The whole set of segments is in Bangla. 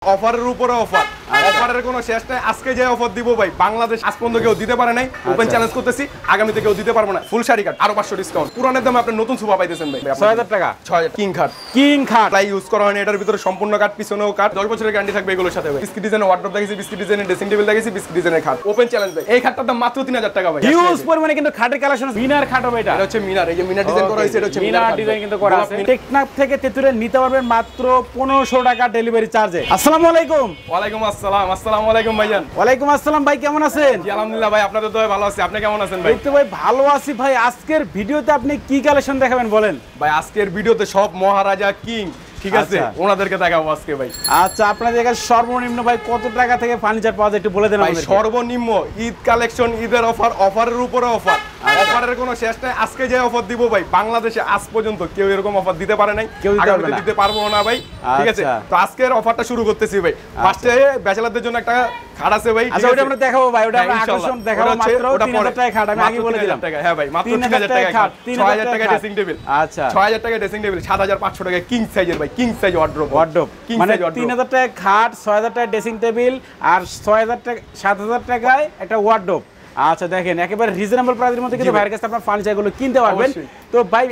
অফারের উপরে অফার, অফারের কোনো শেষ নাই। আজকে যে অফার দিব ভাই, বাংলাদেশ আজ পর্যন্ত কেউ দিতে পারে নাই। ওপেন চ্যালেঞ্জ করতেছি, আগামীতে কেউ দিতে পারবো না। ফুল শাড়ি কাট আরো 500 ডিসকাউন্ট। পুরানের দামে আপনি নতুন সোফা পাইতেছেন ভাই 6000 টাকা। 6000 কিং খাট, কিং খাট প্লাই ইউজ করা হয়নি। এটার ভিতরে সম্পূর্ণ কাট, পিছনেও কাট, 10 বছরের গ্যারান্টি থাকবে এগুলোর সাথে ভাই। বিস্কিট ডিজাইনের ওয়ার্ডরোব দেখেছি, বিস্কিট ডিজাইনের ড্রেসিং টেবিল দেখেছি, বিস্কিট ডিজাইনের খাট। ওপেন চ্যালেঞ্জ ভাই, এই খাটটার দাম মাত্র 3000 টাকা ভাই। হিউজ পরিমাণে কিন্তু খাটের কালেকশন, মিনার খাট হবে এটা। এটা হচ্ছে মিনার, এই যে মিনার ডিজাইন করা হয়েছে, এটা হচ্ছে মিনার ডিজাইন কিন্তু করা আছে। টেকনাফ থেকে তেতুলিয়া নিতে পারবেন মাত্র 1500 টাকা ডেলিভারি চার্জে। আসসালামু আলাইকুম। ওয়ালাইকুম আসসালাম। আসসালামু আলাইকুম ভাইজান। ওয়ালাইকুম আসসালাম ভাই, কেমন আছেন? জি আলহামদুলিল্লাহ ভাই, আপনাদের দয়ায় ভালো আছি। আপনি কেমন আছেন ভাই? এই তো ভাই ভালো আছি ভাই। আজকের ভিডিওতে আপনি কি কালেকশন দেখাবেন বলেন? ভাই আজকের ভিডিওতে সব মহারাজা কিং, ঠিক আছে, ওনাদেরকে দেখাবো আজকে ভাই। আচ্ছা, আপনাদের এখানে সর্বনিম্ন ভাই কত টাকা থেকে ফার্নিচার পাওয়া যায় একটু বলে দেন আমাদের। সর্বনিম্ন ঈদ কালেকশন, ঈদের অফার, অফারের উপরে অফার, অফারের কোনো শেষ নাই। আজকে যে অফার দিব ভাই, বাংলাদেশে আজ পর্যন্ত কেউ এরকম অফার দিতে পারে নাই, আগামীতে দিতে পারবো না ভাই, ঠিক আছে। তো আজকের অফারটা শুরু করতেছি ভাই। ফার্স্টে ব্যাচেলারদের জন্য একটা খাট আছে ভাই। আচ্ছা, ওটা আমরা দেখাবো ভাই, ওটা আমরা আকর্ষণ দেখাবো। মাত্র 3000 টাকা খাট, আমি আগে বলে দিলাম। হ্যাঁ ভাই, মাত্র 3000 টাকা খাট, 6000 টাকা ড্রেসিং টেবিল। আচ্ছা, 6000 টাকা ড্রেসিং টেবিল, 7500 টাকা কিং সাইজের ভাই, কিং সাইজ ওয়ার্ডরোব। মানে 3000 টাকা খাট, 6000 টাকা ড্রেসিং টেবিল আর 6000 টাকা 7000 টাকায় একটা ওয়ার্ডরোব। আচ্ছা দেখেন, একেবারে রিজনেবল প্রাইসের মধ্যে কিন্তু ভাইয়ের কাছে আপনারা ফার্নিচারগুলো কিনতে পারবেন। তো ভাই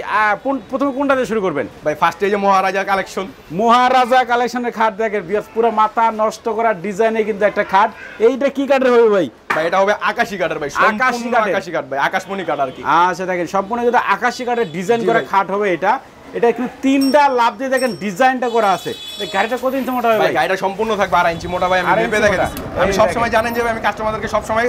প্রথমে কোনটা দিয়ে শুরু করবেন? ভাই ফার্স্টে যে মহারাজা কালেকশন, মহারাজা কালেকশনের খাট দেখেন, পুরো মাথা নষ্ট করা ডিজাইনে কিন্তু একটা খাট। এইটা কি কাঠের হবে ভাই? ভাই এটা হবে আকাশী কাঠের ভাই, আকাশী কাঠ ভাই, আকাশমণি কাঠ আর কি। আচ্ছা দেখেন, সম্পূর্ণ কিন্তু আকাশী কাঠের ডিজাইন করা খাট হবে এটা। এটা কিন্তু তিনটা লাভ দিয়ে দেখেন ডিজাইনটা করা আছে। গাড়িটা কত ইঞ্চি মোটা হবে ভাই? গাড়িটা সম্পূর্ণ থাকবে 2.5 ইঞ্চি মোটা ভাই। আমি মেপে দেখাচ্ছি, আমি সব সময় জানেন যে আমি কাস্টমারদেরকে সব সময়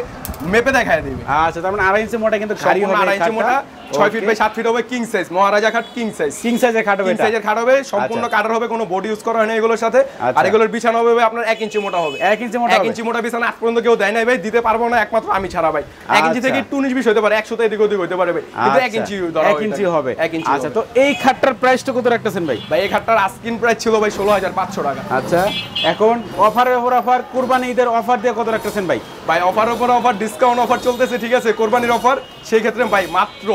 মেপে দেখায় দিই। আচ্ছা, তার মানে 2.5 ইঞ্চি মোটা কিন্তু গাড়ি হবে। 2.5 ইঞ্চি মোটা, 6 ফিট বাই 7 ফিট হবে, কিং সাইজ মহারাজা খাট, কিং সাইজ। কিং সাইজের খাট হবে, কিং সাইজের খাট হবে, সম্পূর্ণ কাঠের হবে, কোনো বডি ইউজ করা হয় না এগুলোর সাথে। আর এগুলোর বিছানা হবে আপনার 1 ইঞ্চি মোটা হবে। 1 ইঞ্চি মোটা, 1 ইঞ্চি মোটা বিছানা আজ পর্যন্ত কেউ দেয় নাই ভাই, দিতে পারবো না একমাত্র আমি ছাড়া ভাই। 1 ইঞ্চি থেকে একটু 19-20 হতে পারে, 100 থেকে এদিক ওদিক হতে পারে ভাই, কিন্তু 1 ইঞ্চি ধরা 1 ইঞ্চি হবে। 1 ইঞ্চি। আচ্ছা, তো এই খাটটার প্রাইসটা কত রাখতেছেন ভাই? ভাই এই খাটটার আস্কিং প্রাইস ছিল ভাই 16500 টাকা। আচ্ছা, এখন অফারের উপর অফার, কুরবানি ঈদের অফার দিয়ে কত রাখতেছেন ভাই? ভাই অফারের উপর অফার, ডিসকাউন্ট অফার চলতেছে, ঠিক আছে, কোরবানির অফার। সেই ক্ষেত্রে ভাই মাত্র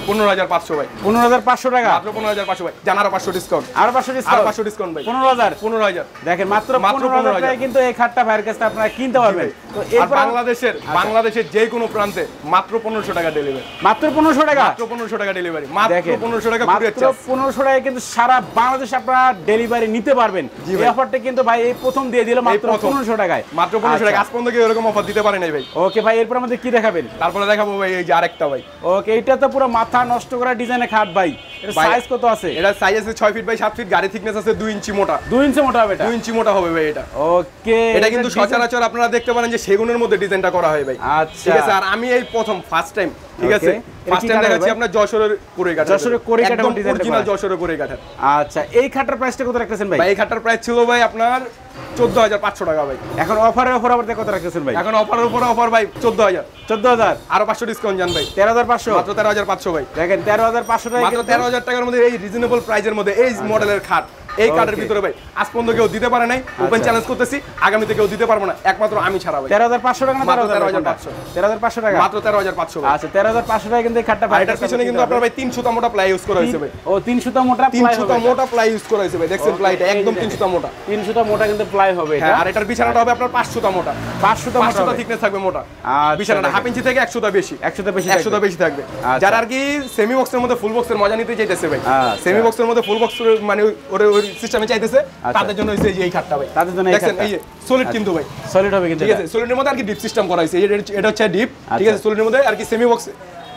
15500 ভাই। 15500 টাকা, মাত্র 15500 ভাই। জানার 500 ডিসকাউন্ট, আর 500 ডিসকাউন্ট, আর 500 ডিসকাউন্ট ভাই। 15000 দেখেন, মাত্র 15000 টাকায় কিন্তু এই খাটটা ভাইয়ের কাছে আপনারা কিনতে পারবেন। তো এরপর বাংলাদেশের যে কোনো প্রান্তে মাত্র 1500 টাকা ডেলিভারি। মাত্র 1500 টাকা, মাত্র 1500 টাকা ডেলিভারি, মাত্র 1500 টাকা কুরিয়ার চার্জ। মাত্র 1500 টাকায় কিন্তু সারা বাংলাদেশে আপনারা ডেলিভারি নিতে পারবেন। এই অফারটা কিন্তু ভাই এই প্রথম দিয়ে দিল মাত্র 1500 টাকায়। মাত্র 1500 টাকা, আজ পর্যন্ত কেউ এরকম অফার দিতে পারে নাই ভাই। ওকে ভাই, এরপর আমাদের কি দেখাবেন? তারপরে দেখাবো ভাই এই যে আরেকটা ভাই। ওকে, এটা তো পুরো মাথা নষ্ট করা ডিজাইনের খাট ভাই। এর সাইজ কত আছে? এটা সাইজ আছে 6 ফিট বাই 7 ফিট, গাড়ি থিকনেস আছে 2 ইঞ্চি মোটা। 2 ইঞ্চি মোটা হবে এটা, 2 ইঞ্চি মোটা হবে ভাই এটা। ওকে, এটা কিন্তু সচরাচর আপনারা দেখতে পারেন যে সেগুনের মধ্যে ডিজাইনটা করা হয় ভাই। আচ্ছা, ঠিক আছে। আর আমি এই প্রথম ফার্স্ট টাইম, ঠিক আছে, ফার্স্ট টাইম দেখাচ্ছি আপনার যশোরের কোরে কাঠ, যশোরের কোরে কাঠ ডিজাইন, অরিজিনাল যশোরের কোরে কাঠ। আচ্ছা, এই খাটটার প্রাইসটা কত রাখতেছেন ভাই? ভাই এই খাটটার প্রাইস ছিল ভাই আপনার 14500 টাকা ভাই। এখন অফারের উপর আবার কত রাখতেছেন ভাই? এখন অফারের উপর অফার ভাই 14000 আর 500 ডিসকাউন্ট জান ভাই, 13500, মাত্র 13500 ভাই। দেখেন 13500 টাকা, মাত্র 13000 টাকার মধ্যে এই রিজনেবল প্রাইসের মধ্যে এই মডেলের খাট, এই কাঠের ভিতরে ভাই আজ পর্যন্ত কেউ দিতে পারে নাই। ওপেন চ্যালেঞ্জ করতেছি, আগামীতে কেউ দিতে পারবো না একমাত্র আমি ছাড়া ভাই। 13500 টাকা না 13500? 13500 টাকা, মাত্র 13500 ভাই। আচ্ছা, 13500 টাকা কিন্তু এই খাটটা ভাই। এটার পিছনে কিন্তু আপনার ভাই 3 সুতা মোটা প্লাই ইউজ করা হয়েছে ভাই। ও 3 সুতা মোটা প্লাই, 3 সুতা মোটা প্লাই ইউজ করা হয়েছে ভাই। দেখছেন প্লাইটা একদম 3 সুতা মোটা, 3 সুতা মোটা কিন্তু প্লাই হবে এটা। আর এটার বিছানাটা হবে আপনার 5 সুতা মোটা, 5 সুতা থিকনেস থাকবে মোটা। বিছানাটা হাফ ইঞ্চি থেকে 1 সুতা বেশি, 1 সুতা বেশি থাকবে। যারা আর কি সেমি বক্সের মধ্যে ফুল বক্সের মজা নিতে চাইতেছে ভাই, সেমি বক্সের মধ্যে ফুল বক্স মানে ওই সিস্টেমে চাইতেছে, তাদের জন্য হইছে এই খাটটা ভাই। তাদের জন্য দেখেন এই যে সলিড কিন্তু ভাই, সলিড হবে কিন্তু, ঠিক আছে। সলিডের মধ্যে আর কি ডিপ সিস্টেম করা হয়েছে, এটা হচ্ছে ডিপ, ঠিক আছে। সলিডের মধ্যে আর কি সেমি বক্স,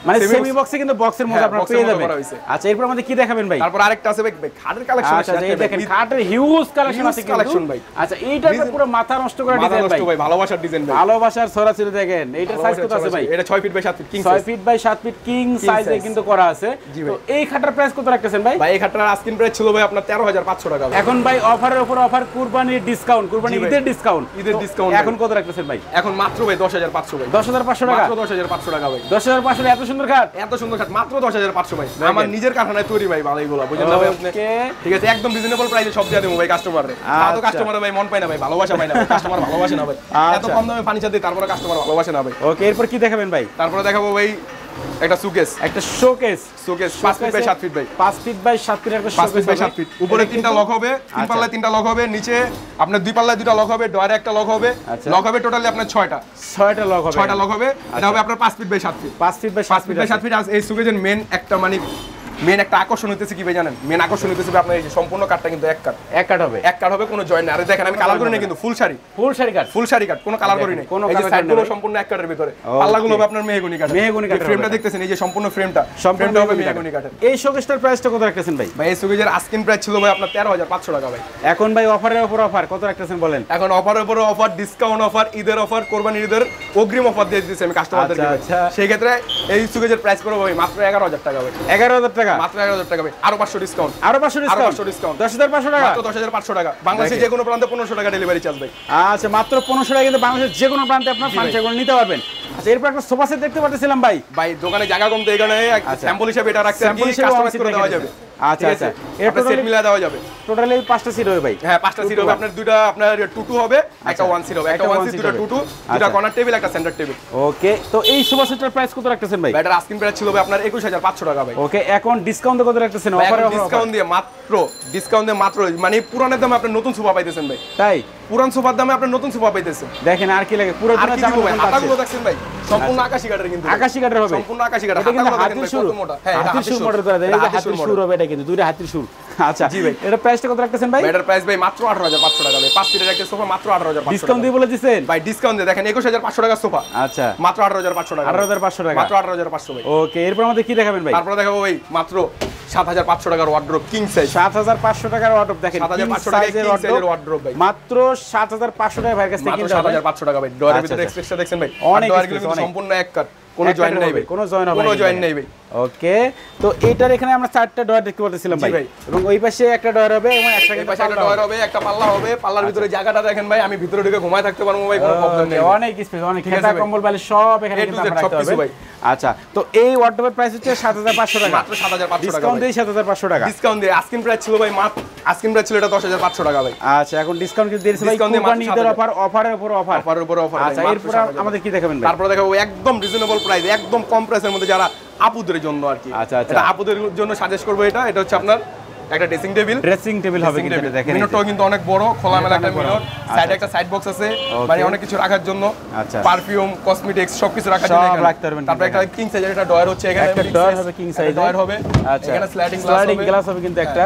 মানে সেমি বক্সে কিন্তু বক্সের মধ্যে আপনারা পেয়ে যাবেন। আচ্ছা, এরপর আমাদের কি দেখাবেন ভাই? তারপর আরেকটা আছে ভাই খাটের কালেকশন। আচ্ছা, এই দেখেন খাটের হিউজ কালেকশন আছে কিন্তু ভাই। আচ্ছা, এইটা তো পুরো মাথা নষ্ট করা ডিজাইন ভাই, ভালোবাসার ডিজাইন ভাই, ভালোবাসার ছড়াছড়ি দেখেন। এইটার সাইজ কত আছে ভাই? এটা 6 feet by 7 feet king, 6 feet by 7 feet king সাইজে কিন্তু করা আছে। তো এই খাটের প্রাইস কত রাখতেছেন ভাই? ভাই এই খাটটার আস্কিং প্রাইস ছিল ভাই আপনার 13500 টাকা। এখন ভাই অফারের উপর অফার, কুরবানির ডিসকাউন্ট, কুরবানি ঈদের ডিসকাউন্ট, ঈদের ডিসকাউন্ট এখন কত রাখতেছেন ভাই? এখন মাত্র ভাই 10500 ভাই। 10500 টাকা, মাত্র 10500 টাকা ভাই। 10500 এত সুন্দর খাট, এত সুন্দর খাট মাত্র 10500 ভাই। আমার নিজের কারখানায় তৈরি ভাই, ভালো এগুলো বুঝেন না ভাই আপনি, ঠিক আছে। একদম রিজনেবল প্রাইসে সব দিয়ে দেবো ভাই কাস্টমাররে। তো কাস্টমার ভাই মন পায় না ভাই, ভালোবাসা পায় না ভাই, কাস্টমার ভালোবাসে না ভাই। এত কম দামে ফার্নিচার দিই, তারপরে কাস্টমার ভালোবাসে না ভাই। ওকে, এরপর কি দেখাবেন ভাই? তারপরে দেখাবো ভাই একটা সুকেস, একটা শোকেস। 5 ফিট বাই 7 ফিট ভাই, 5 ফিট বাই 7 ফিট একটা 5 ফিট বাই 7 ফিট। উপরে 3টা লক হবে, 3 পাল্লায় 3টা লক হবে, নিচে আপনার 2 পাল্লায় 2টা লক হবে, ডয়ারে একটা লক হবে। লক হবে টোটালি আপনার 6টা লক হবে, 6টা লক হবে। এটা হবে আপনার 5 feet by 7 feet, 5 feet by 7 feet. এই সুকেজের মেন একটা মানে মেন একটা আকর্ষণ হইতেছে কি ভাই জানেন? মেন আকর্ষণ হইতেছে আপনার এই যে সম্পূর্ণ কাটটা কিন্তু এক কাট হবে, কোনো জয়েন্ট না। আরে দেখেন আমি কালার করি না কিন্তু ফুল শাড়ি কাট, কোনো কালার করি না। এই যে সাইডগুলো সম্পূর্ণ এক কাটের ভিতরে, পাল্লাগুলো হবে আপনার মেহগনি কাট। ফ্রেমটা দেখতেছেন, এই যে সম্পূর্ণ ফ্রেমটা হবে মেহগনি কাটের। এই শোকেসটার প্রাইসটা কত রাখতেছেন ভাই? ভাই এই শোকেজের আস্কিং প্রাইস ছিল ভাই আপনার 13,500 টাকা ভাই। এখন ভাই অফারের উপর অফার কত রাখতেছেন বলেন? এখন অফারের উপর অফার, ডিসকাউন্ট অফার, ঈদের অফার, কোরবানির ঈদের অগ্রিম অফার দিয়ে দিতেছি আমি কাস্টমারদেরকে। সেই ক্ষেত্রে এই শোকেসের প্রাইস করব ভাই মাত্র 11,000 টাকা ভাই। 11,000 টাকা, মাত্র 11,000 টাকা। আরো 500 ডিসকাউন্ট, 10,500 টাকা, মাত্র 10,500 টাকা। বাংলাদেশের যে কোনো প্রান্তে 1500 টাকা ডেলিভারি চার্জ ভাই। আচ্ছা, মাত্র 1500 টাকা কিন্তু বাংলাদেশের যে কোনো প্রান্তে আপনারা ফার্নিচারগুলো নিতে পারবেন। আচ্ছা, এরপর একটা সোফা সেট দেখতে পাচ্ছিলাম ভাই। দোকানে জায়গা কম তো এই কারণে স্যাম্পল হিসেবে এটা রাখছি, কাস্টমাইজ করে দেওয়া যাবে। আচ্ছা, এর সেট মিলা দেওয়া যাবে। টোটালি 5টা সিট হবে ভাই। হ্যাঁ, 5টা সিট হবে। আপনার দুটো আপনার টুটু হবে, একটা ওয়ান সিট হবে, একটা ওয়ান সিট, দুটো টুটু, দুটো কর্নার টেবিল, একটা সেন্টার টেবিল। ওকে, তো এই সোফা সেটের প্রাইস কত রাখতেছেন ভাই? এটার আস্কিং প্রাইস ছিল ভাই আপনার 21,500 টাকা ভাই। ওকে, এখন ডিসকাউন্ট কত রাখতেছেন? ডিসকাউন্ট দিয়ে মাত্র মানে পুরানের দামে আপনি নতুন সোফা পাইতেছেন ভাই। তাই পুরান সোফার দামে আপনি নতুন সোফা পাইতেছেন। দেখেন আর কি লাগে, পুরো হাতাগুলো দেখছেন ভাই, সম্পূর্ণ আকাশী কাঠের কিন্তু। আকাশী কাঠের হবে, সম্পূর্ণ আকাশী কাঠ। হাতাগুলো দেখেন কত মোটা। হ্যাঁ, এটা হাতির সুর মডেল করা দেন, এটা হাতির সুর হবে, এটা কিন্তু দুইটা হাতির সুর। আচ্ছা জি ভাই, এটা প্রাইসটা কত রাখতেছেন ভাই? এটার প্রাইস ভাই মাত্র 18,500 টাকা ভাই। 5 সিটের একটা সোফা মাত্র 18,500 ডিসকাউন্ট দিয়ে বলে দিবেন ভাই? ডিসকাউন্ট দিয়ে দেখেন 21,500 টাকা সোফা। আচ্ছা, মাত্র 18,500 টাকা, 18,500 টাকা, মাত্র 18,500 ভাই। ওকে, এরপর আমাদের কি দেখাবেন ভাই? তারপর দেখাবো ভাই মাত্র 7,500 টাকার ওয়ার্ড্রোব কিং সাইজ। 7,500 টাকার ওয়ার্ড্রোব দেখেন, 7,500 টাকার কিং সাইজের ওয়ার্ড্রোব ভাই। মাত্র 7,500 টাকা ভাইয়ের কাছ থেকে কিনতে হবে। 7,500 টাকা ভাই। ডয়ারের ভিতরে এক্সট্রা দেখছেন ভাই, ডয়ারগুলো কিন্তু সম্পূর্ণ এক কাট, কোনো জয়েন্ট নাই ভাই, কোনো জয়েন্ট নাই ভাই। ওকে, তো এটার এখানে আমরা 4টা ডয়ার দেখতে পাচ্ছিলাম ভাই, এবং ওই পাশে একটা ডয়ার হবে এবং একটা ডয়ার হবে, একটা পাল্লা হবে। পাল্লার ভিতরে জায়গাটা দেখেন ভাই, আমি ভিতরে ঢুকে ঘুমায় থাকতে পারবো ভাই, কোনো প্রবলেম নেই। অনেক স্পেস, অনেক খেতা কম্বল বালিশ সব এখানে কিন্তু আমরা রাখতে পারবো ভাই। আচ্ছা, তো এই ওয়ার্ডরোবের প্রাইস হচ্ছে 7,500 টাকা, মাত্র 7,500 টাকা। ডিসকাউন্ট দিয়ে 7,500 টাকা, ডিসকাউন্ট দিয়ে আস্কিং প্রাইস ছিল ভাই মাত্র, আস্কিং প্রাইস ছিল এটা 10,500 টাকা ভাই। আচ্ছা, এখন ডিসকাউন্ট কিন্তু দিয়েছে ভাই, কোম্পানি ঈদের অফার, অফারের উপর অফার, অফারের উপর অফার। আচ্ছা, এরপর আমাদের কি দেখাবেন ভাই? তারপর দেখাবো একদম রিজনেবল প্রাইস, একদম কম প্রাইসের মধ্যে যারা আপুদের জন্য আর কি। আচ্ছা, এটা আপুদের জন্য সাজেস্ট করব। এটা হচ্ছে আপনার একটা ড্রেসিং টেবিল হবে কিন্তু দেখেন, মিনরটাও কিন্তু অনেক বড়, খোলামেলা একটা মিনর। সাইডে একটা সাইড বক্স আছে, মানে অনেক কিছু রাখার জন্য, পারফিউম, কসমেটিক্স সবকিছু রাখার জন্য এখানে রাখতে পারবেন। তারপর একটা কিং সাইজের একটা ডয়ার হচ্ছে, এখানে একটা ডয়ার হবে, কিং সাইজ ডয়ার হবে। আচ্ছা, এখানে স্লাইডিং গ্লাস হবে কিন্তু একটা,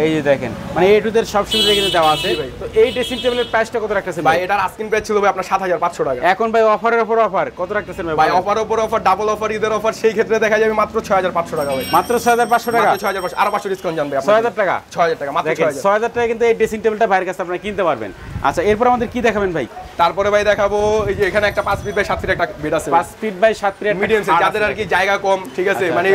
এই যে দেখেন, মানে এ টু জেড সব সুবিধা কিন্তু দেওয়া আছে। তো এই ড্রেসিং টেবিলের প্রাইসটা কত রাখতেছেন ভাই? এটার আস্কিং প্রাইস ছিল ভাই আপনার 7,500 টাকা। এখন ভাই অফারের উপর অফার কত রাখতেছেন ভাই? ভাই অফারের উপর অফার, ডাবল অফার, ঈদের অফার, সেই ক্ষেত্রে দেখা যাবে মাত্র 6,500 টাকা ভাই। মাত্র 6,500 টাকা, 6,500, আর 500 ডিসকাউন্ট জানবে আপনি। 6,000 টাকা, 6,000 টাকা, মাত্র 6,000 টাকা কিন্তু এই ড্রেসিং টেবিলটা ভাইয়ের কাছে আপনারা কিনতে পারবেন। আচ্ছা, এরপর আমাদের কি দেখাবেন ভাই? তারপরে ভাই দেখাবো এই যে এখানে একটা 5 ফিট বাই 7 ফিট একটা বেড আছে, 5 feet by 7 feet medium size, যাদের আর কি জায়গা কম, ঠিক আছে, মানে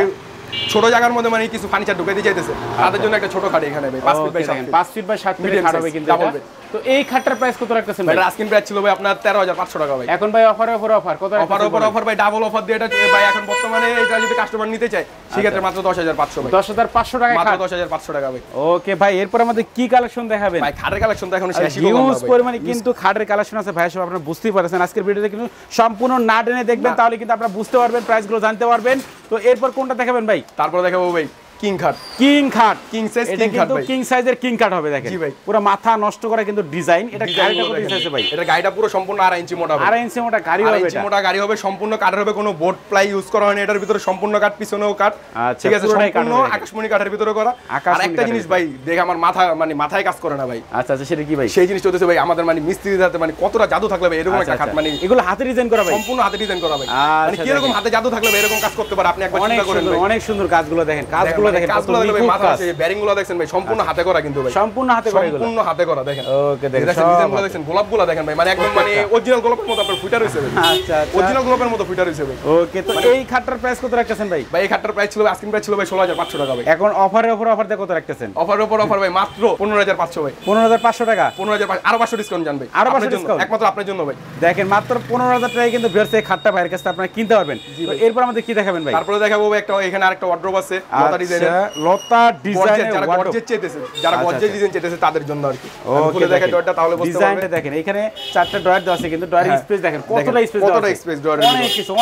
ছোট জায়গার মধ্যে মানে কিছু ফার্নিচার ঢুকাইতে চাইতেছে, তাদের জন্য একটা ছোট খাট এখানে ভাই 5 feet by 7 feet, 5 feet by 7 feet খাট হবে কিন্তু এটা। তো এই খাটটার প্রাইস কত রাখতেছেন ভাই? এটা আস্কিং প্রাইস ছিল ভাই আপনার 13,500 টাকা ভাই। এখন ভাই অফারের উপর অফার কত রাখতেছেন? অফারের উপর অফার ভাই, ডাবল অফার দিয়ে এটা ভাই এখন বর্তমানে এটা যদি কাস্টমার নিতে চায় সেক্ষেত্রে মাত্র 10,500 ভাই। 10,500 টাকা, মাত্র 10,500 টাকা ভাই। ওকে ভাই, এরপর আমাদের কি কালেকশন দেখাবেন ভাই? খাটের কালেকশন তো এখন শেষই করলাম হিউজ পরিমাণে কিন্তু খাটের কালেকশন আছে ভাই, সব আপনারা বুঝতেই পারছেন। আজকের ভিডিওতে কিন্তু সম্পূর্ণ না টেনে দেখবেন, তাহলে কিন্তু আপনারা বুঝতে পারবেন, প্রাইসগুলো জানতে পারবেন। তো এরপর কোনটা দেখাবেন ভাই? তারপর দেখাবো ভাই কিং খাট, কিং সাইজ কিং খাট ভাই, কিং সাইজের কিং খাট হবে দেখেন। জি ভাই, পুরো মাথা নষ্ট করা কিন্তু ডিজাইন। এটা গাড়িটা কত ইঞ্চি আছে ভাই? এটা গাড়িটা পুরো সম্পূর্ণ 2.5 ইঞ্চি মোটা হবে, 2.5 ইঞ্চি মোটা গাড়ি হবে, 2.5 ইঞ্চি মোটা গাড়ি হবে, সম্পূর্ণ কাঠের হবে, কোনো বোর্ড প্লাই ইউজ করা হয়নি। এটার ভিতরে সম্পূর্ণ কাঠ, পিছনেও কাঠ, ঠিক আছে, সম্পূর্ণ আকাশমণি কাঠের ভিতরে করা। আর একটা জিনিস ভাই দেখে আমার মাথায় কাজ করে না ভাই। আচ্ছা, সেটা কি ভাই? সেই জিনিসটা হচ্ছে ভাই আমাদের মানে মিস্ত্রির হাতে মানে কতটা জাদু থাকলে ভাই এরকম একটা খাট, মানে এগুলো হাতে ডিজাইন করা ভাই, সম্পূর্ণ হাতে ডিজাইন করা ভাই, মানে কি রকম হাতে জাদু থাকলে ভাই এরকম কাজ করতে পারে, আপনি একবার চিন্তা করেন ভাই। অনেক সুন্দর কাজগুলো দেখেন, কাজগুলো দেখেন, মাথা আছে, বেয়ারিং গুলো দেখেন ভাই, সম্পূর্ণ হাতে করা কিন্তু ভাই, সম্পূর্ণ হাতে করা, সম্পূর্ণ হাতে করা দেখেন। ওকে, দেখেন ডিজাইনগুলো দেখেন, গোলাপগুলো দেখেন ভাই, মানে একদম মানে অরিজিনাল গোলাপের মতো আপনার ফুটা রইছে ভাই। আচ্ছা, অরিজিনাল গোলাপের মতো ফুটা রইছে ভাই। ওকে, তো এই খাটটার প্রাইস কত রাখতেছেন ভাই? ভাই এই খাটটার প্রাইস ছিল আস্কিং প্রাইস ছিল ভাই 16,500 টাকা ভাই। এখন অফারের উপর অফার দিয়ে কত রাখতেছেন? অফারের উপর অফার ভাই মাত্র 15,500 ভাই। 15,500 টাকা, 15,500, আরো 500 ডিসকাউন্ট জান ভাই, আরো 500 ডিসকাউন্ট একমাত্র আপনার জন্য ভাই। দেখেন মাত্র 15,000 টাকায় কিন্তু ভিউয়ার্স এই খাটটা ভাইয়ের কাছে আপনারা কিনতে পারবেন। তো এরপর আমাদের কি দেখাবেন ভাই? তারপরে দেখাবো ভাই একটা এখানে আরেকটা ওয়ার্ড্রোব আছে, লতা লতা ডিজাইনের যারা গর্জেস চাইতেছে, যারা গর্জেস ডিজাইন চাইতেছে তাদের জন্য আর কি। খুলে দেখেন ডয়ারটা, তাহলে বুঝতে পারবেন। ডিজাইনটা দেখেন, এখানে 4টা ডয়ার দেওয়া আছে, কিন্তু ডয়ারের স্পেস দেখেন কতটা স্পেস দেওয়া আছে, কতটা স্পেস ডয়ার,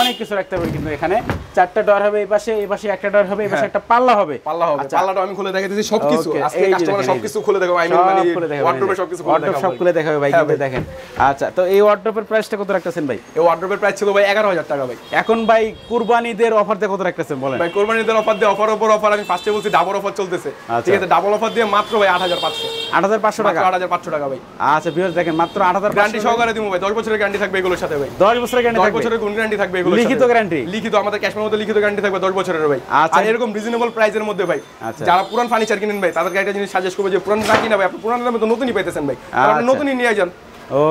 অনেক কিছু রাখতে পারবেন। কিন্তু এখানে 4টা ডয়ার হবে, এই পাশে একটা ডয়ার হবে, এই পাশে একটা পাল্লা হবে। পাল্লাটা আমি খুলে দেখাইতেছি সবকিছু, আজকে কাস্টমার সবকিছু খুলে দেখাবো। আমি মানে ওয়ার্ডরোবের সবকিছু খুলে দেখাবো, সব খুলে দেখাবে ভাই। কিন্তু দেখেন, আচ্ছা তো এই ওয়ার্ডরোবের প্রাইসটা কত রাখতেছেন ভাই? এই ওয়ার্ডরোবের প্রাইস ছিল ভাই 11000 টাকা ভাই। এখন ভাই কুরবানিদের অফার দিয়ে কত রাখতেছেন বলেন? ভাই কুরবানিদের অফার দিয়ে অফার উপর অফার, আমি ফার্স্টে বলছি ডাবল অফার চলতেছে, ঠিক আছে? ডাবল অফার দিয়ে মাত্র ভাই 8500 টাকা, 8500 টাকা ভাই। আচ্ছা ভিউয়ার্স দেখেন, মাত্র 8500 গ্যারান্টি সহকারে দিমু ভাই, 10 বছরের গ্যারান্টি থাকবে এগুলোর সাথে ভাই। 10 বছরের গ্যারান্টি থাকবে, 10 বছরের গুণ গ্যারান্টি থাকবে এগুলোর সাথে, লিখিত গ্যারান্টি, লিখিত আমাদের ক্যাশমের মধ্যে লিখিত গ্যারান্টি থাকবে 10 বছরের ভাই। আর এরকম রিজনেবল প্রাইসের মধ্যে ভাই, যারা পুরান ফার্নিচার কিনেন ভাই তাদেরকে একটা জিনিস সাজেস্ট করব যে পুরান না কিনা ভাই, আপনি পুরান দামে তো নতুনই পাইতেছেন ভাই, আপনি নতুনই নিয়ে যান।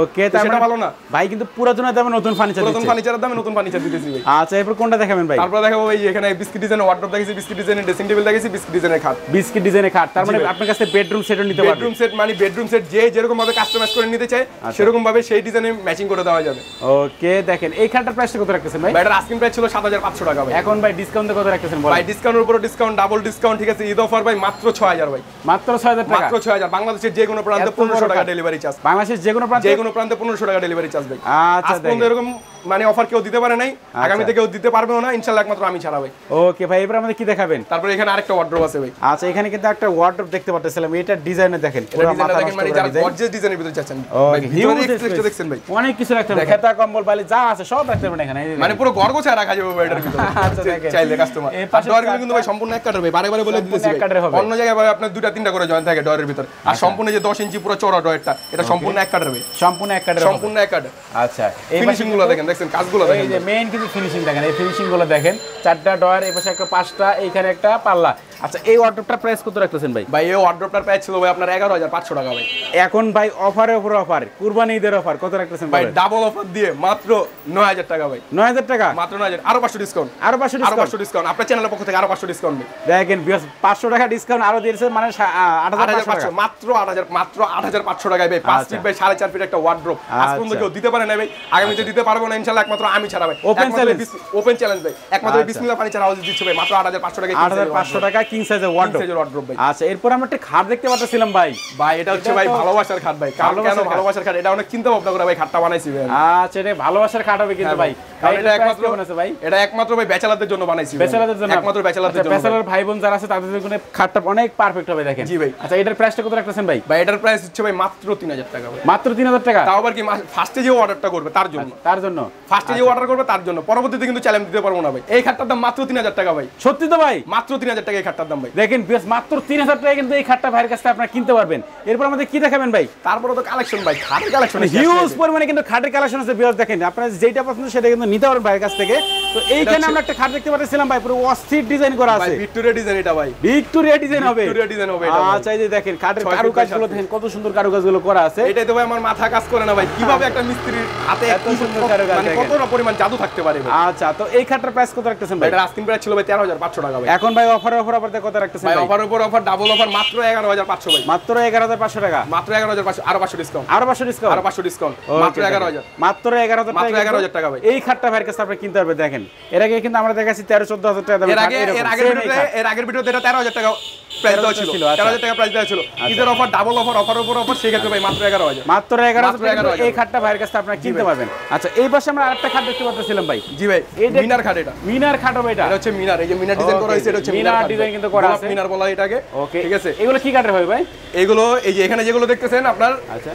ওকে, তাহলে ভালো না ভাই, কিন্তু পুরাতনের দামে নতুন ফার্নিচার দিচ্ছি, পুরাতন ফার্নিচারের দামে নতুন ফার্নিচার দিতেছি ভাই। আচ্ছা এরপর কোনটা দেখাবেন ভাই? তারপর দেখাবো ভাই এখানে বিস্কিট ডিজাইনের ওয়ার্ডরোব দেখাইছি, বিস্কিট ডিজাইনের ড্রেসিং টেবিল দেখাইছি, বিস্কিট ডিজাইনের খাট, বিস্কিট ডিজাইনের খাট। তার মানে আপনার কাছে বেডরুম সেটও নিতে পারবেন। বেডরুম সেট মানে বেডরুম সেট যে যেরকম ভাবে কাস্টমাইজ করে নিতে চায় সেরকম ভাবে সেই ডিজাইনে ম্যাচিং করে দেওয়া যাবে। ওকে দেখেন, এই খাটটার প্রাইসটা কত রাখতেছেন ভাই? ভাই এটার আস্কিং প্রাইস ছিল 7500 টাকা ভাই। এখন ভাই ডিসকাউন্টে কত রাখতেছেন বলেন? ভাই ডিসকাউন্টের উপর ডিসকাউন্ট, ডাবল ডিসকাউন্ট, ঠিক আছে? ঈদ অফার ভাই মাত্র 6000 ভাই, মাত্র 6000 টাকা, মাত্র 6000। বাংলাদেশের যে কোনো প্রান্তে 1500 টাকা ডেলিভারি চার্জ, বাংলাদেশের যে কোনো প্রান্তে 1500 টাকা ডেলিভারি চার্জ ভাই। আচ্ছা দেখেন, এরকম মানে অফার কেউ দিতে পারে নাই, আগামী থেকে কেউ দিতে পারবেও না ইনশাআল্লাহ, একমাত্র আমি ছাড়া ভাই। ওকে ভাই, এবার আমাদের কি দেখাবেন? তারপরে এখানে আরেকটা ওয়ার্ডরোব আছে ভাই। আচ্ছা এখানে কিন্তু একটা ওয়ার্ডরোব দেখতে পাচ্ছিলাম, এটা ডিজাইনে দেখেন, পুরো মাথা নষ্ট মানে যারা গর্জিয়াস ডিজাইনের ভিতরে চাচ্ছেন ভাই, ভিতরে এক্সট্রা দেখছেন ভাই, অনেক কিছু রাখতে পারবেন, খেতা কম্বল বালি যা আছে সব রাখতে পারবেন এখানে, মানে পুরো ঘর গোছায় রাখা যাবে ভাই এটার ভিতরে। আচ্ছা দেখেন, চাইলে কাস্টমার ডয়ারগুলো কিন্তু ভাই সম্পূর্ণ এক কাঠের ভাই, বারে বারে বলে দিতেছি ভাই, অন্য জায়গায় ভাই আপনার দুইটা তিনটা করে জয়েন্ট থাকে ডয়ারের ভিতর, আর সম্পূর্ণ যে 10 ইঞ্চি পুরো চওড়া ডয়ারটা এটা সম্পূর্ণ এক কাঠের ভাই, সম্পূর্ণ এক কাঠ। আচ্ছা এই ফিনিশিং গুলো দেখেন কাজগুলো দেখেন, এই যে মেইন কিন্তু ফিনিশিং দেখেন, এই ফিনিশিং গুলো দেখেন, 4টা ডয়ার, এই পাশে একটা 5টা, এইখানে একটা পাল্লা। আচ্ছা এই ওয়ার্ডরোবটার প্রাইস কত রাখতেছেন ভাই? ভাই এই ওয়ার্ডরোবটার প্রাইস ছিল ভাই আপনার 11500 টাকা ভাই। এখন ভাই অফারের উপর অফার, কুরবানি ঈদের অফার, কত রাখতেছেন ভাই? ডাবল অফার দিয়ে মাত্র 9000 টাকা ভাই। 9000 টাকা, মাত্র 9000, আরো 500 ডিসকাউন্ট, আরো 500 ডিসকাউন্ট আপনার চ্যানেলের পক্ষ থেকে, আরো 500 ডিসকাউন্ট ভাই। দেখেন 500 টাকা ডিসকাউন্ট আরো দিয়েছে, মানে 8500, মাত্র 8500 টাকায় ভাই। 5 ফিট বাই 4.5 ফিট একটা ওয়ার্ডরোব আজ পর্যন্ত কেউ দিতে পারে না ভাই, আগামীতে দিতে পারবো না ইনশাআল্লাহ, একমাত্র আমি ছাড়া ভাই। ওপেন চ্যালেঞ্জ ভাই, একমাত্র বিসমিল্লাহ ফার্নিচার হাউস দিচ্ছে ভাই মাত্র 8500 টাকায়, 8500 টাকা কিং সাইজের ওয়ার্ডরোব ভাই। আচ্ছা এরপর আমরা একটা খাট দেখতে পাচ্ছিলাম ভাই। ভাই এটা হচ্ছে ভাই ভালোবাসার খাট ভাই, কারণ কেন ভালোবাসার খাট? এটা অনেক চিন্তা ভাবনা করে ভাই খাটটা বানাইছি ভাই। আচ্ছা এটা ভালোবাসার খাট হবে কিন্তু ভাই, এটা একমাত্র বানাইছে ভাই, এটা একমাত্র ভাই ব্যাচেলারদের জন্য বানাইছি, ব্যাচেলারদের জন্য, একমাত্র ব্যাচেলারদের জন্য, ব্যাচেলার ভাই বোন যারা আছে তাদের জন্য খাটটা অনেক পারফেক্ট হবে দেখেন। জি ভাই। আচ্ছা এটার প্রাইসটা কত রাখতেছেন ভাই? ভাই এটার প্রাইস হচ্ছে ভাই মাত্র 3000 টাকা ভাই, মাত্র 3000 টাকা। তাও আবার কি ফার্স্টে যে অর্ডারটা করবে তার জন্য, ফার্স্টে যে অর্ডার করবে তার জন্য, পরবর্তীতে কিন্তু চ্যালেঞ্জ দিতে পারবো না ভাই। এই খাটটার দাম মাত্র 3000 টাকা ভাই। সত্যি তো ভাই? মাত্র 3000 টাকা এই খাটটার দাম ভাই। দেখেন বেশ, মাত্র 3000 টাকা কিন্তু এই খাটটা ভাইয়ের কাছে আপনারা কিনতে পারবেন। এরপর আমাদের কি দেখাবেন ভাই? তারপরে তো কালেকশন ভাই, খাটের কালেকশন হিউজ পরিমাণে কিন্তু খাটের কালেকশন আছে বিয়ার, দেখেন আপনারা যেটা পছন্দ সেটা কিন্তু নিতে পারবেন ভাইয়ের কাছ থেকে। তো এইখানে আমরা একটা খাট দেখতে পাচ্ছিলাম ভাই, পুরো অস্থির ডিজাইন করা আছে, ভিক্টোরিয়া ডিজাইন, এটা ভাই ভিক্টোরিয়া ডিজাইন হবে, ভিক্টোরিয়া ডিজাইন হবে এটা। আচ্ছা এই যে দেখেন খাটের কারুকাজগুলো দেখেন, কত সুন্দর কারুকাজগুলো করা আছে। এটাই তো ভাই আমার মাথা কাজ করে না ভাই, কিভাবে একটা মিস্ত্রির হাতে এত সুন্দর কারুকাজ, মানে কতটা পরিমাণ জাদু থাকতে পারে ভাই। আচ্ছা তো এই খাটটার প্রাইস কত রাখতেছেন ভাই? এটা আস্কিং প্রাইস ছিল ভাই 13500 টাকা ভাই। এখন ভাই অফার কত রাখতেছেন ভাই? অফার উপর অফার, ডাবল অফার, মাত্র 11500 ভাই, মাত্র 11500 টাকা, মাত্র 11500, আরো 500 ডিসকাউন্ট, আরো 500 ডিসকাউন্ট, আরো 500 ডিসকাউন্ট, মাত্র 11000, মাত্র 11000 টাকা ভাই। এই খাটটা ভাইয়ের কাছে আপনি কিনতে পারবেন। দেখেন এর আগে কিন্তু আমরা দেখাচ্ছি 13-14,000 টাকা দামের খাট, এর আগের ভিডিওতে এটা 13000 টাকা প্রাইস দেওয়া ছিল, 13000 টাকা প্রাইস দেওয়া ছিল। ঈদের অফার, ডাবল অফার, অফার উপর অফার, সেই ক্ষেত্রে ভাই মাত্র 11000, মাত্র 11000 এই খাটটা ভাইয়ের কাছে আপনারা কিনতে পারবেন। আচ্ছা এই পাশে আমরা আরেকটা খাট দেখতে পাচ্ছিলাম ভাই। জি ভাই, মিনার খাট, এটা মিনার খাট হবে, এটা হচ্ছে মিনার, এই যে মিনার ডিজাইন করা হয়েছে, এটা হচ্ছে মিনার ডিজাইন কিন্তু করা আছে, মিনার বলা হয় এটাকে। ওকে ঠিক আছে, এগুলো কি কাঠের হবে ভাই? এগুলো এই যে এখানে যেগুলো দেখতেছেন আপনার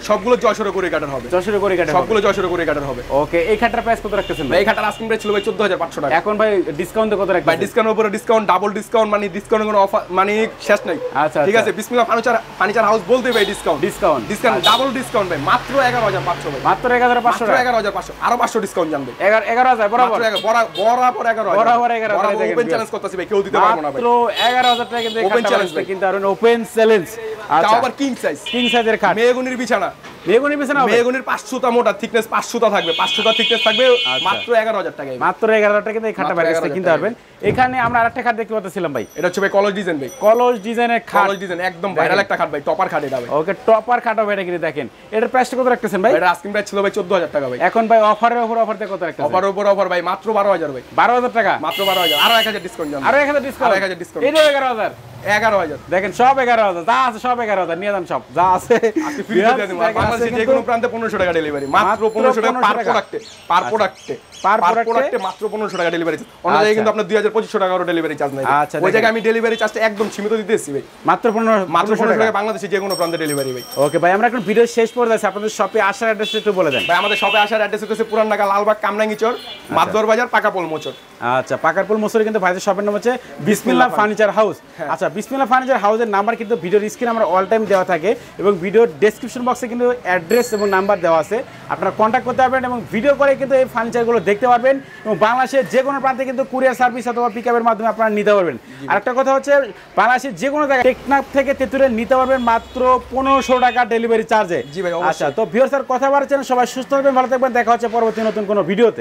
সবগুলো 600 করে কাটার হবে, 600 করে কাটার, সবগুলো 600 করে কাটার হবে। ওকে এই খাটটার প্রাইস কত রাখতেছেন ভাই? এই খাটটার আস্কিং প্রাইস ছিল ভাই 14500 টাকা। এখন ভাই ডিসকাউন্ট কত রাখবেন? ভাই ডিসকাউন্টের উপরে ডিসকাউন্ট, ডাবল ডিসকাউন্ট, মানে ডিসকাউন্টের কোনো অফার মানে শেষ নাই। আচ্ছা ঠিক আছে, বিসমিল্লাহ ফার্নিচার হাউস বলতে ভাই ডিসকাউন্ট, ডাবল ডিসকাউন্ট ভাই, মাত্র 11500 ভাই, মাত্র 11500 টাকা, 11500, আরো 500 ডিসকাউন্ট জানবে, 11000 বরাবর, বরাবর 11000, ওপেন চ্যালেঞ্জ করতেছি ভাই, কেউ দিতে পারবো না ভাই, মাত্র 11000 টাকা কিন্তু ওপেন চ্যালেঞ্জ কিন্তু আর ওপেন চ্যালেঞ্জ। আচ্ছা আবার কিং সাইজের খাট, মেহগনির বিছানা, মেহগনির 5 সুতা মোটা, থিকনেস 5 সুতা থাকবে, 5 সুতা থিকনেস থাকবে, মাত্র 11000 টাকায়, মাত্র 11000 টাকা কিন্তু এই খাটটা বাইরে কিনতে পারবেন। এখানে আমরা আরেকটা খাট দেখতে পাচ্ছিলাম ভাই, এটা হচ্ছে ভাই কলস ডিজাইন ভাই, কলস ডিজাইনের খাট, কলস ডিজাইন একদম ভাইরাল একটা খাট ভাই, টপার খাট এটা ভাই। ওকে, টপার খাট হবে এটা, কিন্তু দেখেন এটার প্রাইসটা কত রাখতেছেন ভাই? এটা আস্কিং প্রাইস ছিল ভাই 14000 টাকা ভাই, এখন ভাই অফারের উপর অফার দিয়ে কত রাখতেছেন? অফারের উপর অফার ভাই মাত্র 12000 ভাই, 12000 টাকা, মাত্র 12000, আরো 1000 ডিসকাউন্ট জান, আরো 1000 ডিসকাউন্ট, 1000 ডিসকাউন্ট, এটা 11000, 11000 দেখেন সব 11000, যা আছে সব 11000 নিয়ে যান, সব যা আছে আজকে ফ্রি দিয়ে দেব। বাংলাদেশে যে কোনো প্রান্তে 1500 টাকা ডেলিভারি, মাত্র 1500 টাকা পার প্রোডাক্টে, পার প্রোডাক্টে, পার প্রোডাক্টে মাত্র 1500 টাকা ডেলিভারি। অন্য জায়গায় কিন্তু আপনার 2000-2500 টাকারও ডেলিভারি চার্জ নাই। ওই জায়গায় আমি ডেলিভারি চার্জটা একদম সীমিত দিতেছি ভাই, মাত্র 1500 টাকা বাংলাদেশে যে কোনো প্রান্তে ডেলিভারি ভাই। ওকে ভাই, আমরা এখন ভিডিও শেষ পর্যায়ে আছি, আপনাদের শপে আসার অ্যাড্রেসটা একটু বলে দেন ভাই। আমাদের শপে আসার অ্যাড্রেস হচ্ছে পুরান ঢাকা লালবাগ কামরাঙ্গি চর, মাদদর বাজার, পাকাপোল মোচর। আচ্ছা, পাকারপুল মোচরে কিন্তু ভাইদের শপের নাম হচ্ছে বিসমিল্লাহ ফার্নিচার হাউস। আচ্ছা, বিসমিল্লাহ ফার্নিচার হাউসের নাম্বার কিন্তু ভিডিওর স্ক্রিনে আমরা অল টাইম দেওয়া থাকে, এবং ভিডিওর ডেসক্রিপশন বক্সে কিন্তু অ্যাড্রেস এবং নাম্বার দেওয়া আছে, আপনারা কন্ট্যাক্ট করতে পারবেন এবং ভিডিও করে কিন্তু এই ফার্নিচারগুলো দেখতে পারবেন, এবং বাংলাদেশের যে কোনো প্রান্তে কিন্তু কুরিয়ার সার্ভিস অথবা পিকআপের মাধ্যমে আপনারা নিতে পারবেন। আর একটা কথা হচ্ছে, বাংলাদেশের যে কোনো জায়গায় টেকনাফ থেকে তেঁতুলিয়া নিতে পারবেন মাত্র 1500 টাকা ডেলিভারি চার্জে। জি ভাই, আচ্ছা, তো ভিউয়ার্স আর কথা বাড়ছেন, সবাই সুস্থ থাকবেন, ভালো থাকবেন, দেখা হচ্ছে পরবর্তী নতুন কোনো ভিডিওতে।